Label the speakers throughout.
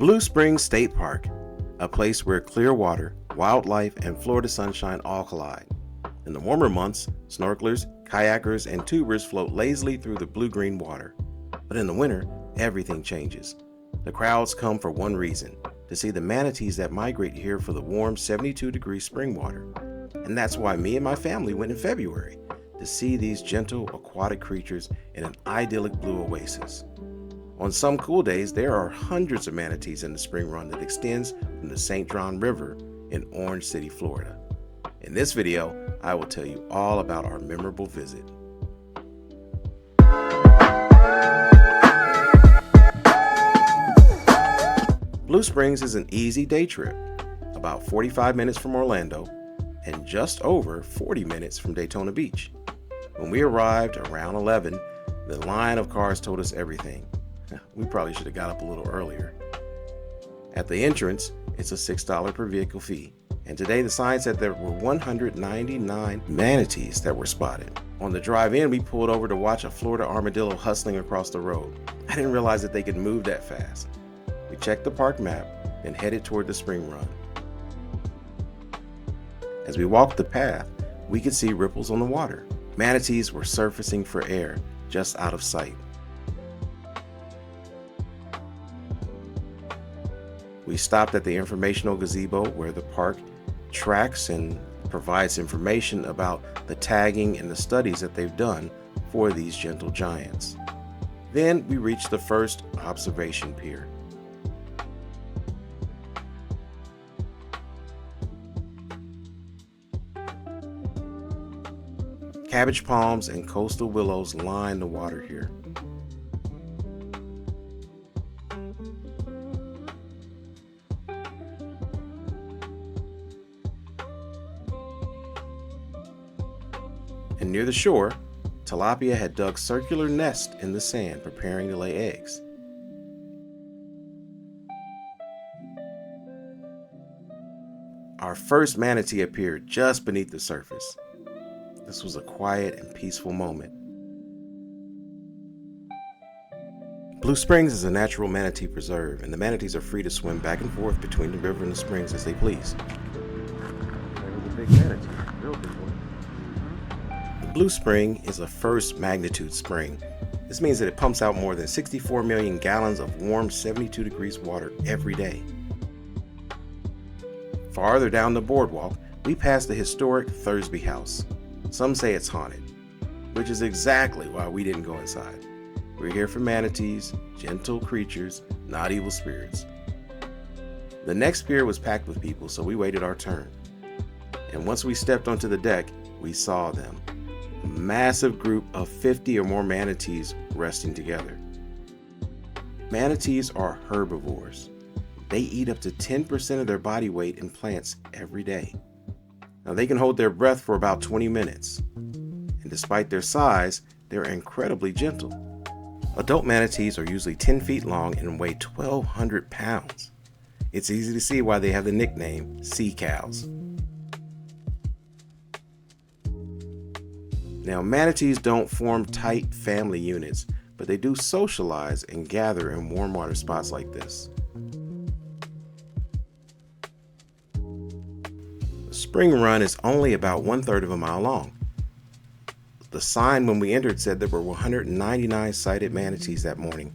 Speaker 1: Blue Springs State Park, a place where clear water, wildlife, and Florida sunshine all collide. In the warmer months, snorkelers, kayakers, and tubers float lazily through the blue-green water. But in the winter, everything changes. The crowds come for one reason, to see the manatees that migrate here for the warm 72-degree spring water. And that's why me and my family went in February, to see these gentle aquatic creatures in an idyllic blue oasis. On some cool days, there are hundreds of manatees in the spring run that extends from the St. John River in Orange City, Florida. In this video, I will tell you all about our memorable visit. Blue Springs is an easy day trip, about 45 minutes from Orlando and just over 40 minutes from Daytona Beach. When we arrived around 11, the line of cars told us everything. We probably should have got up a little earlier. At the entrance, it's a $6 per vehicle fee, and today the sign said there were 199 manatees that were spotted. On the drive in, we pulled over to watch a Florida armadillo hustling across the road. I didn't realize that they could move that fast. We checked the park map and headed toward the spring run. As we walked the path, we could see ripples on the water. Manatees were surfacing for air just out of sight. We stopped at the informational gazebo where the park tracks and provides information about the tagging and the studies that they've done for these gentle giants. Then we reached the first observation pier. Cabbage palms and coastal willows line the water here. And near the shore, tilapia had dug circular nests in the sand, preparing to lay eggs. Our first manatee appeared just beneath the surface. This was a quiet and peaceful moment. Blue Springs is a natural manatee preserve, and the manatees are free to swim back and forth between the river and the springs as they please. There was a big manatee, real big one. The Blue Spring is a first magnitude spring. This means that it pumps out more than 64 million gallons of warm 72 degrees water every day. Farther down the boardwalk, we passed the historic Thursby House. Some say it's haunted, which is exactly why we didn't go inside. We're here for manatees, gentle creatures, not evil spirits. The next pier was packed with people, so we waited our turn. And once we stepped onto the deck, we saw them. A massive group of 50 or more manatees resting together. Manatees are herbivores. They eat up to 10% of their body weight in plants every day. Now, they can hold their breath for about 20 minutes, and despite their size, they're incredibly gentle. Adult manatees are usually 10 feet long and weigh 1,200 pounds. It's easy to see why they have the nickname sea cows. Now, manatees don't form tight family units, but they do socialize and gather in warm water spots like this. The spring run is only about 1/3 of a mile long. The sign when we entered said there were 199 sighted manatees that morning.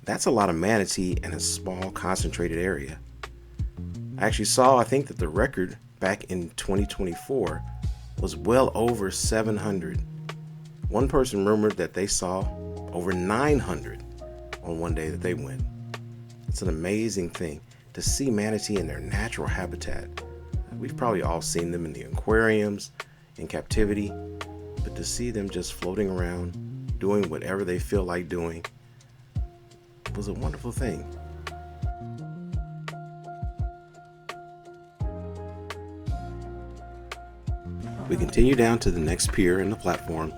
Speaker 1: That's a lot of manatee in a small concentrated area. I think that the record back in 2024 was well over 700. One person rumored that they saw over 900 on one day that they went. It's an amazing thing to see manatee in their natural habitat. We've probably all seen them in the aquariums, in captivity, but to see them just floating around, doing whatever they feel like doing, was a wonderful thing. We continue down to the next pier in the platform,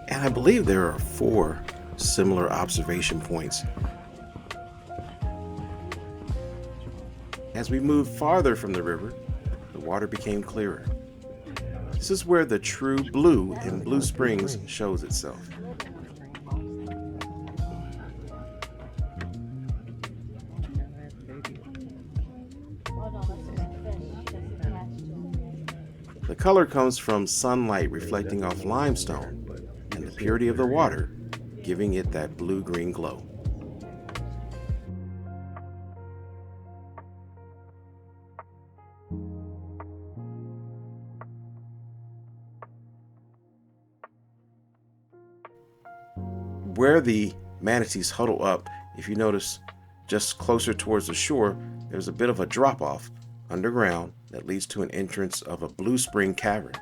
Speaker 1: and I believe there are 4 similar observation points. As we moved farther from the river, the water became clearer. This is where the true blue in Blue Springs shows itself. The color comes from sunlight reflecting off limestone and the purity of the water, giving it that blue-green glow. Where the manatees huddle up, if you notice just closer towards the shore, there's a bit of a drop-off underground that leads to an entrance of a blue spring cavern.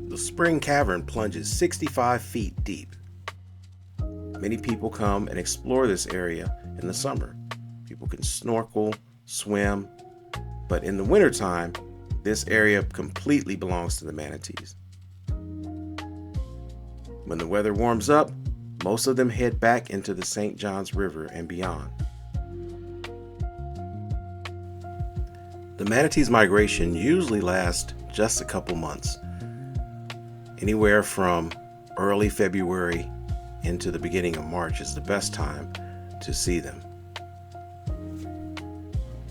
Speaker 1: The spring cavern plunges 65 feet deep. Many people come and explore this area in the summer. People can snorkel, swim, but in the wintertime, this area completely belongs to the manatees. When the weather warms up, most of them head back into the St. Johns River and beyond. The manatees' migration usually lasts just a couple months, anywhere from early February into the beginning of March is the best time to see them.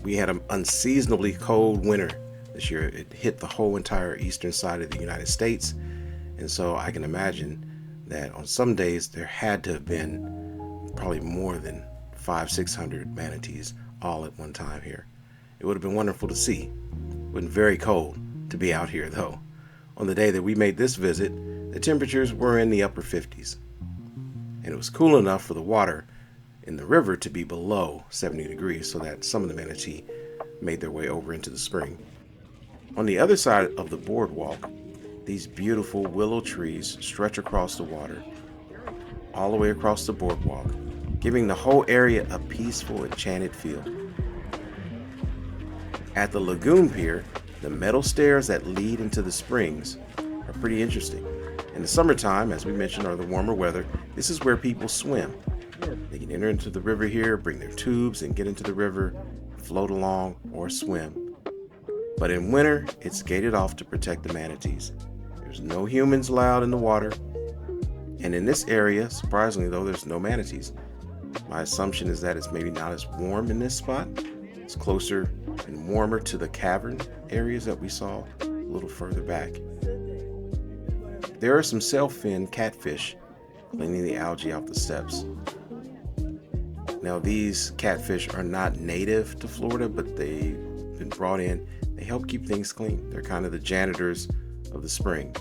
Speaker 1: We had an unseasonably cold winter this year. It hit the whole entire eastern side of the United States, and so I can imagine that on some days there had to have been probably more than 500-600 manatees all at one time here. It would have been wonderful to see. It was very cold to be out here though. On the day that we made this visit, the temperatures were in the upper 50s, and it was cool enough for the water in the river to be below 70 degrees so that some of the manatee made their way over into the spring. On the other side of the boardwalk, these beautiful willow trees stretch across the water, all the way across the boardwalk, giving the whole area a peaceful, enchanted feel. At the lagoon pier, the metal stairs that lead into the springs are pretty interesting. In the summertime, as we mentioned, or the warmer weather, this is where people swim. They can enter into the river here, bring their tubes and get into the river, float along, or swim. But in winter, it's gated off to protect the manatees. There's no humans allowed in the water. And in this area, surprisingly though, there's no manatees. My assumption is that it's maybe not as warm in this spot. It's closer and warmer to the cavern areas that we saw a little further back. There are some sail-fin catfish cleaning the algae off the steps. Now these catfish are not native to Florida, but they've been brought in. They help keep things clean. They're kind of the janitors of the spring.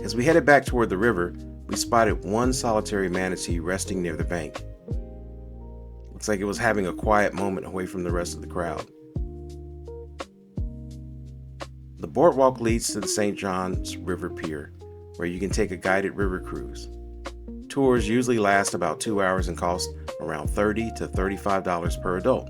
Speaker 1: As we headed back toward the river, we spotted one solitary manatee resting near the bank. Looks like it was having a quiet moment away from the rest of the crowd. The boardwalk leads to the St. Johns River Pier, where you can take a guided river cruise. Tours usually last about 2 hours and cost around $30 to $35 per adult.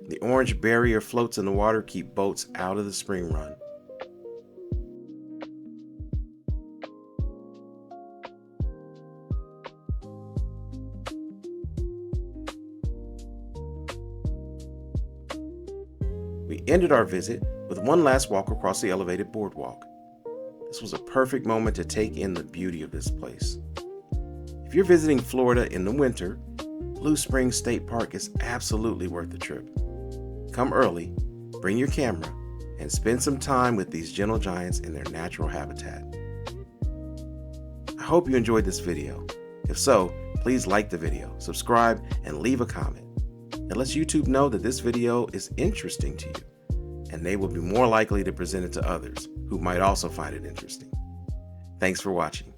Speaker 1: The orange barrier floats in the water keep boats out of the spring run. We ended our visit with one last walk across the elevated boardwalk. This was a perfect moment to take in the beauty of this place. If you're visiting Florida in the winter, Blue Springs State Park is absolutely worth the trip. Come early, bring your camera, and spend some time with these gentle giants in their natural habitat. I hope you enjoyed this video. If so, please like the video, subscribe, and leave a comment. It lets YouTube know that this video is interesting to you, and they will be more likely to present it to others who might also find it interesting. Thanks for watching.